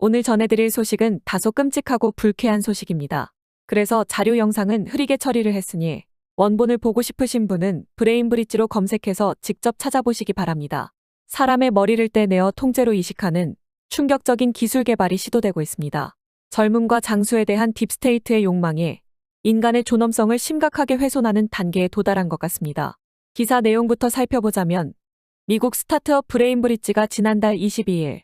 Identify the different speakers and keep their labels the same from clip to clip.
Speaker 1: 오늘 전해드릴 소식은 다소 끔찍하고 불쾌한 소식입니다. 그래서 자료 영상은 흐리게 처리를 했으니 원본을 보고 싶으신 분은 브레인브릿지로 검색해서 직접 찾아보시기 바랍니다. 사람의 머리를 떼내어 통째로 이식하는 충격적인 기술 개발이 시도되고 있습니다. 젊음과 장수에 대한 딥스테이트의 욕망이 인간의 존엄성을 심각하게 훼손하는 단계에 도달한 것 같습니다. 기사 내용부터 살펴보자면 미국 스타트업 브레인브릿지가 지난달 22일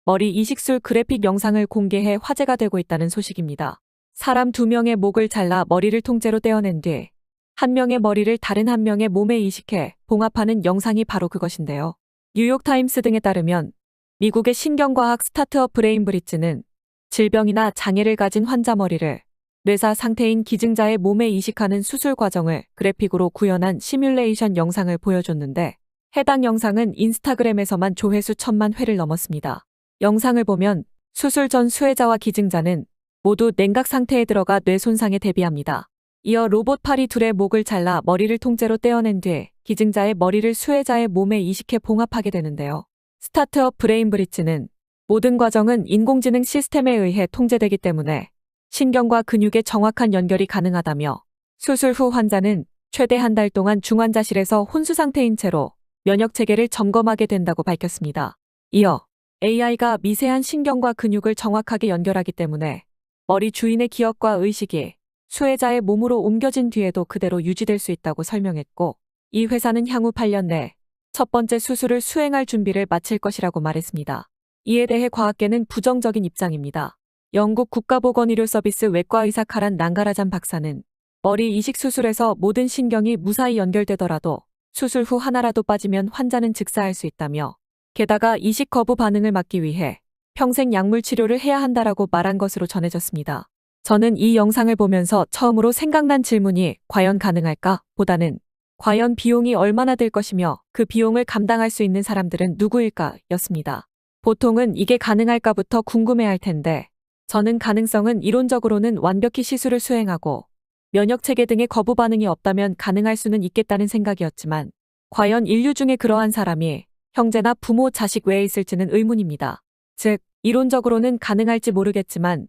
Speaker 1: 머리 이식술 그래픽 영상을 공개해 화제가 되고 있다는 소식입니다. 사람 2명의 목을 잘라 머리를 통째로 떼어낸 뒤 한 명의 머리를 다른 한 명의 몸에 이식해 봉합하는 영상이 바로 그것인데요. 뉴욕타임스 등에 따르면 미국의 신경과학 스타트업 브레인브릿지는 질병이나 장애를 가진 환자 머리를 뇌사 상태인 기증자의 몸에 이식하는 수술 과정을 그래픽으로 구현한 시뮬레이션 영상을 보여줬는데 해당 영상은 인스타그램에서만 조회수 1,000만 회를 넘었습니다. 영상을 보면 수술 전 수혜자와 기증자는 모두 냉각 상태에 들어가 뇌 손상에 대비합니다. 이어 로봇 팔이 둘의 목을 잘라 머리를 통째로 떼어낸 뒤 기증자의 머리를 수혜자의 몸에 이식해 봉합하게 되는데요. 스타트업 브레인브릿지는 모든 과정은 인공지능 시스템에 의해 통제되기 때문에 신경과 근육의 정확한 연결이 가능하다며 수술 후 환자는 최대 한 달 동안 중환자실에서 혼수 상태인 채로 면역 체계를 점검하게 된다고 밝혔습니다. 이어 AI가 미세한 신경과 근육을 정확하게 연결하기 때문에 머리 주인의 기억과 의식이 수혜자의 몸으로 옮겨진 뒤에도 그대로 유지될 수 있다고 설명했고, 이 회사는 향후 8년 내 첫 번째 수술을 수행할 준비를 마칠 것이라고 말했습니다. 이에 대해 과학계는 부정적인 입장입니다. 영국 국가보건의료서비스 외과의사 카란 낭가라잔 박사는 머리 이식 수술에서 모든 신경이 무사히 연결되더라도 수술 후 하나라도 빠지면 환자는 즉사할 수 있다며, 게다가 이식 거부 반응을 막기 위해 평생 약물 치료를 해야 한다라고 말한 것으로 전해졌습니다. 저는 이 영상을 보면서 처음으로 생각난 질문이 과연 가능할까? 보다는 과연 비용이 얼마나 들 것이며 그 비용을 감당할 수 있는 사람들은 누구일까? 였습니다. 보통은 이게 가능할까부터 궁금해할 텐데 저는 가능성은 이론적으로는 완벽히 시술을 수행하고 면역체계 등의 거부 반응이 없다면 가능할 수는 있겠다는 생각이었지만 과연 인류 중에 그러한 사람이 형제나 부모, 자식 외에 있을지는 의문입니다. 즉, 이론적으로는 가능할지 모르겠지만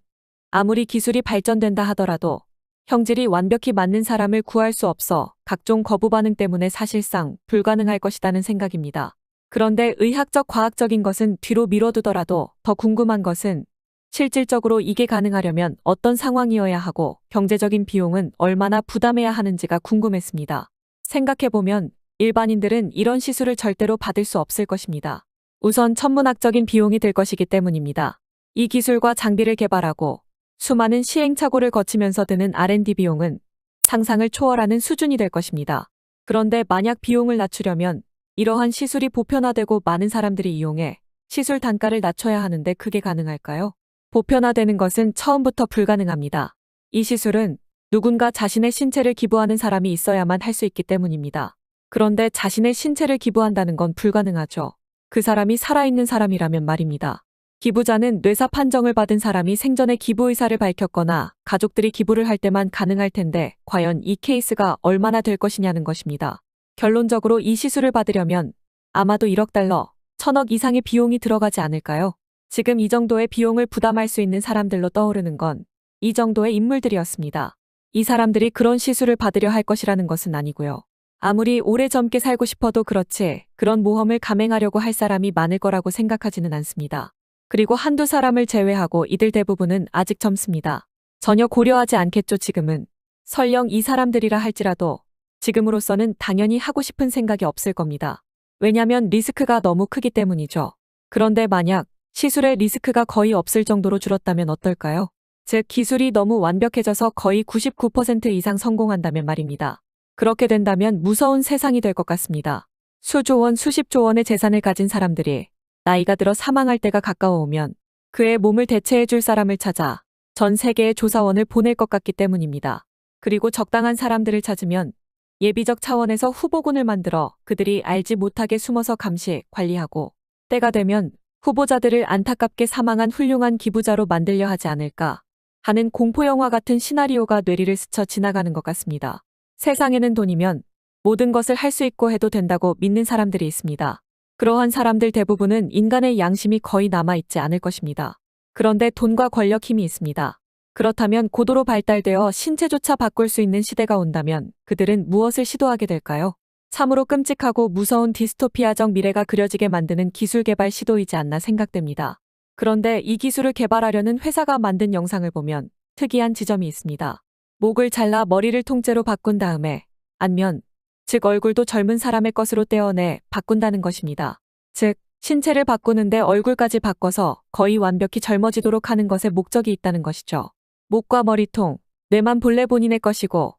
Speaker 1: 아무리 기술이 발전된다 하더라도 형질이 완벽히 맞는 사람을 구할 수 없어 각종 거부 반응 때문에 사실상 불가능할 것이라는 생각입니다. 그런데 의학적 과학적인 것은 뒤로 미뤄두더라도 더 궁금한 것은 실질적으로 이게 가능하려면 어떤 상황이어야 하고 경제적인 비용은 얼마나 부담해야 하는지가 궁금했습니다. 생각해보면 일반인들은 이런 시술을 절대로 받을 수 없을 것입니다. 우선 천문학적인 비용이 들 것이기 때문입니다. 이 기술과 장비를 개발하고 수많은 시행착오를 거치면서 드는 R&D 비용은 상상을 초월하는 수준이 될 것입니다. 그런데 만약 비용을 낮추려면 이러한 시술이 보편화되고 많은 사람들이 이용해 시술 단가를 낮춰야 하는데 그게 가능할까요? 보편화되는 것은 처음부터 불가능합니다. 이 시술은 누군가 자신의 신체를 기부하는 사람이 있어야만 할 수 있기 때문입니다. 그런데 자신의 신체를 기부한다는 건 불가능하죠. 그 사람이 살아있는 사람이라면 말입니다. 기부자는 뇌사 판정을 받은 사람이 생전에 기부 의사를 밝혔거나 가족들이 기부를 할 때만 가능할 텐데 과연 이 케이스가 얼마나 될 것이냐는 것입니다. 결론적으로 이 시술을 받으려면 아마도 1억 달러, 1,000억 이상의 비용이 들어가지 않을까요? 지금 이 정도의 비용을 부담할 수 있는 사람들로 떠오르는 건 이 정도의 인물들이었습니다. 이 사람들이 그런 시술을 받으려 할 것이라는 것은 아니고요. 아무리 오래 젊게 살고 싶어도 그렇지 그런 모험을 감행하려고 할 사람이 많을 거라고 생각하지는 않습니다. 그리고 한두 사람을 제외하고 이들 대부분은 아직 젊습니다. 전혀 고려하지 않겠죠. 지금은. 설령 이 사람들이라 할지라도 지금으로서는 당연히 하고 싶은 생각이 없을 겁니다. 왜냐면 리스크가 너무 크기 때문이죠. 그런데 만약 시술의 리스크가 거의 없을 정도로 줄었다면 어떨까요? 즉 기술이 너무 완벽해져서 거의 99% 이상 성공한다면 말입니다. 그렇게 된다면 무서운 세상이 될 것 같습니다. 수조 원, 수십조 원의 재산을 가진 사람들이 나이가 들어 사망할 때가 가까워 오면 그의 몸을 대체해줄 사람을 찾아 전 세계에 조사원을 보낼 것 같기 때문입니다. 그리고 적당한 사람들을 찾으면 예비적 차원에서 후보군을 만들어 그들이 알지 못하게 숨어서 감시, 관리하고 때가 되면 후보자들을 안타깝게 사망한 훌륭한 기부자로 만들려 하지 않을까 하는 공포영화 같은 시나리오가 뇌리를 스쳐 지나가는 것 같습니다. 세상에는 돈이면 모든 것을 할 수 있고 해도 된다고 믿는 사람들이 있습니다. 그러한 사람들 대부분은 인간의 양심이 거의 남아있지 않을 것입니다. 그런데 돈과 권력 힘이 있습니다. 그렇다면 고도로 발달되어 신체조차 바꿀 수 있는 시대가 온다면 그들은 무엇을 시도하게 될까요? 참으로 끔찍하고 무서운 디스토피아적 미래가 그려지게 만드는 기술 개발 시도이지 않나 생각됩니다. 그런데 이 기술을 개발하려는 회사가 만든 영상을 보면 특이한 지점이 있습니다. 목을 잘라 머리를 통째로 바꾼 다음에 안면, 즉 얼굴도 젊은 사람의 것으로 떼어내 바꾼다는 것입니다. 즉, 신체를 바꾸는데 얼굴까지 바꿔서 거의 완벽히 젊어지도록 하는 것에 목적이 있다는 것이죠. 목과 머리통, 뇌만 본래 본인의 것이고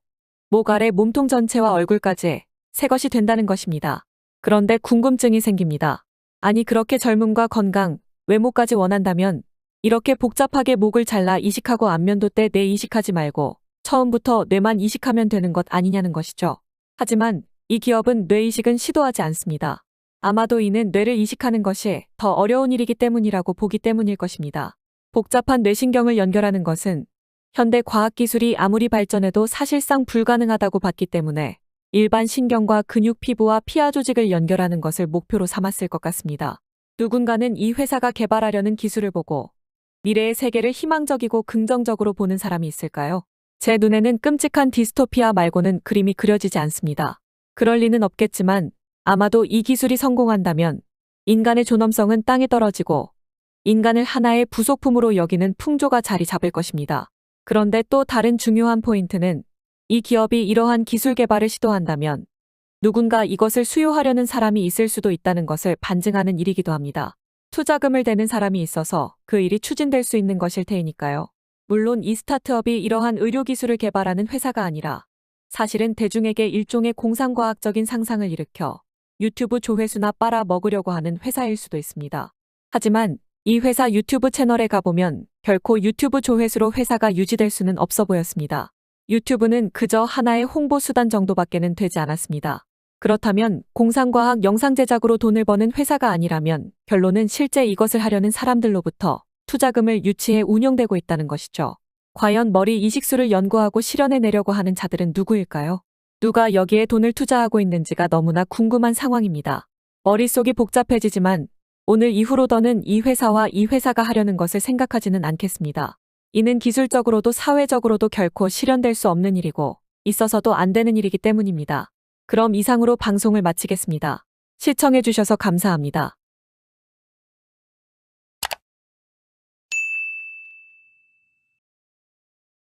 Speaker 1: 목 아래 몸통 전체와 얼굴까지 새 것이 된다는 것입니다. 그런데 궁금증이 생깁니다. 아니 그렇게 젊음과 건강, 외모까지 원한다면 이렇게 복잡하게 목을 잘라 이식하고 안면도 떼 뇌 이식하지 말고 처음부터 뇌만 이식하면 되는 것 아니냐는 것이죠. 하지만 이 기업은 뇌 이식은 시도하지 않습니다. 아마도 이는 뇌를 이식하는 것이 더 어려운 일이기 때문이라고 보기 때문일 것입니다. 복잡한 뇌신경을 연결하는 것은 현대 과학기술이 아무리 발전해도 사실상 불가능하다고 봤기 때문에 일반 신경과 근육, 피부와 피하 조직을 연결하는 것을 목표로 삼았을 것 같습니다. 누군가는 이 회사가 개발하려는 기술을 보고 미래의 세계를 희망적이고 긍정적으로 보는 사람이 있을까요? 제 눈에는 끔찍한 디스토피아 말고는 그림이 그려지지 않습니다. 그럴 리는 없겠지만 아마도 이 기술이 성공한다면 인간의 존엄성은 땅에 떨어지고 인간을 하나의 부속품으로 여기는 풍조가 자리 잡을 것입니다. 그런데 또 다른 중요한 포인트는 이 기업이 이러한 기술 개발을 시도한다면 누군가 이것을 수요하려는 사람이 있을 수도 있다는 것을 반증하는 일이기도 합니다. 투자금을 대는 사람이 있어서 그 일이 추진될 수 있는 것일 테니까요. 물론 이 스타트업이 이러한 의료기술을 개발하는 회사가 아니라 사실은 대중에게 일종의 공상과학적인 상상을 일으켜 유튜브 조회수나 빨아먹으려고 하는 회사일 수도 있습니다. 하지만 이 회사 유튜브 채널에 가보면 결코 유튜브 조회수로 회사가 유지될 수는 없어 보였습니다. 유튜브는 그저 하나의 홍보 수단 정도밖에는 되지 않았습니다. 그렇다면 공상과학 영상 제작으로 돈을 버는 회사가 아니라면 결론은 실제 이것을 하려는 사람들로부터 투자금을 유치해 운영되고 있다는 것이죠. 과연 머리 이식술을 연구하고 실현해내려고 하는 자들은 누구일까요? 누가 여기에 돈을 투자하고 있는지가 너무나 궁금한 상황입니다. 머릿속이 복잡해지지만 오늘 이후로 더는 이 회사와 이 회사가 하려는 것을 생각하지는 않겠습니다. 이는 기술적으로도 사회적으로도 결코 실현될 수 없는 일이고 있어서도 안 되는 일이기 때문입니다. 그럼 이상으로 방송을 마치겠습니다. 시청해주셔서 감사합니다.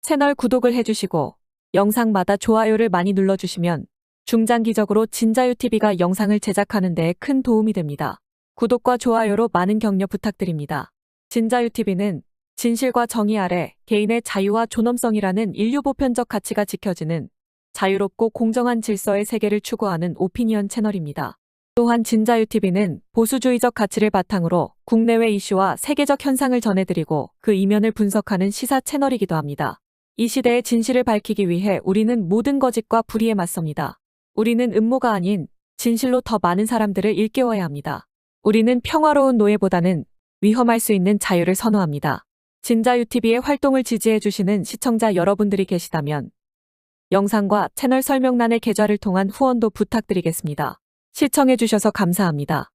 Speaker 1: 채널 구독을 해주시고 영상마다 좋아요를 많이 눌러주시면 중장기적으로 진자유TV가 영상을 제작하는 데에 큰 도움이 됩니다. 구독과 좋아요로 많은 격려 부탁드립니다. 진자유TV는 진실과 정의 아래 개인의 자유와 존엄성이라는 인류 보편적 가치가 지켜지는 자유롭고 공정한 질서의 세계를 추구하는 오피니언 채널입니다. 또한 진자유TV는 보수주의적 가치를 바탕으로 국내외 이슈와 세계적 현상을 전해드리고 그 이면을 분석하는 시사 채널이기도 합니다. 이 시대의 진실을 밝히기 위해 우리는 모든 거짓과 불의에 맞섭니다. 우리는 음모가 아닌 진실로 더 많은 사람들을 일깨워야 합니다. 우리는 평화로운 노예보다는 위험할 수 있는 자유를 선호합니다. 진자유TV의 활동을 지지해주시는 시청자 여러분들이 계시다면 영상과 채널 설명란의 계좌를 통한 후원도 부탁드리겠습니다. 시청해주셔서 감사합니다.